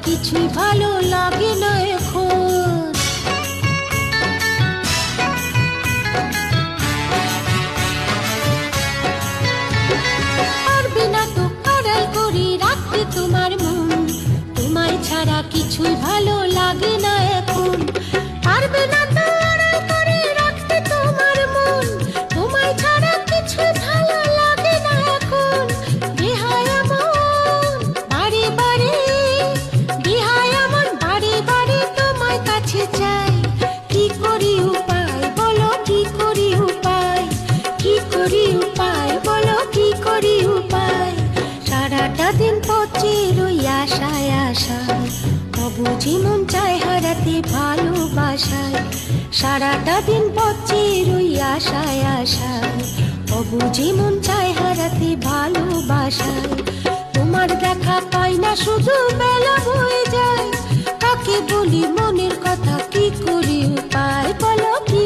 কিছুই ভালো লাগে না এখন। পারবে না তো আড়াল করে রাখতে তোমার মন, তোমায় ছাড়া কিছুই ভালো লাগে না এখন। পারবে না তো আড়াল করে রাখতে তোমার মন, তোমায় ছাড়া কিছুই ভালো লাগে না এখন। বেহায়া মন বারে বারে, বেহায়া মন বারে বারে তোমায় কাছে চাই। কি করি উপায় বলো, কি করি উপায়, কি করি উপায় বলো, কি করি উপায়। সারাটা দিন পচে রই আশায় আশায়, অবুঝি মন চায় হারাতে ভালোবাসায়। সারাটা দিন পচে রই আশায় আশায়, অবুঝি মন চায় হারাতে ভালোবাসায়। তোমার দেখা পাই না শুধু বেলা বয়ে যায়, কাকে বলি মনের কথা, কি করি উপায় বলো, কি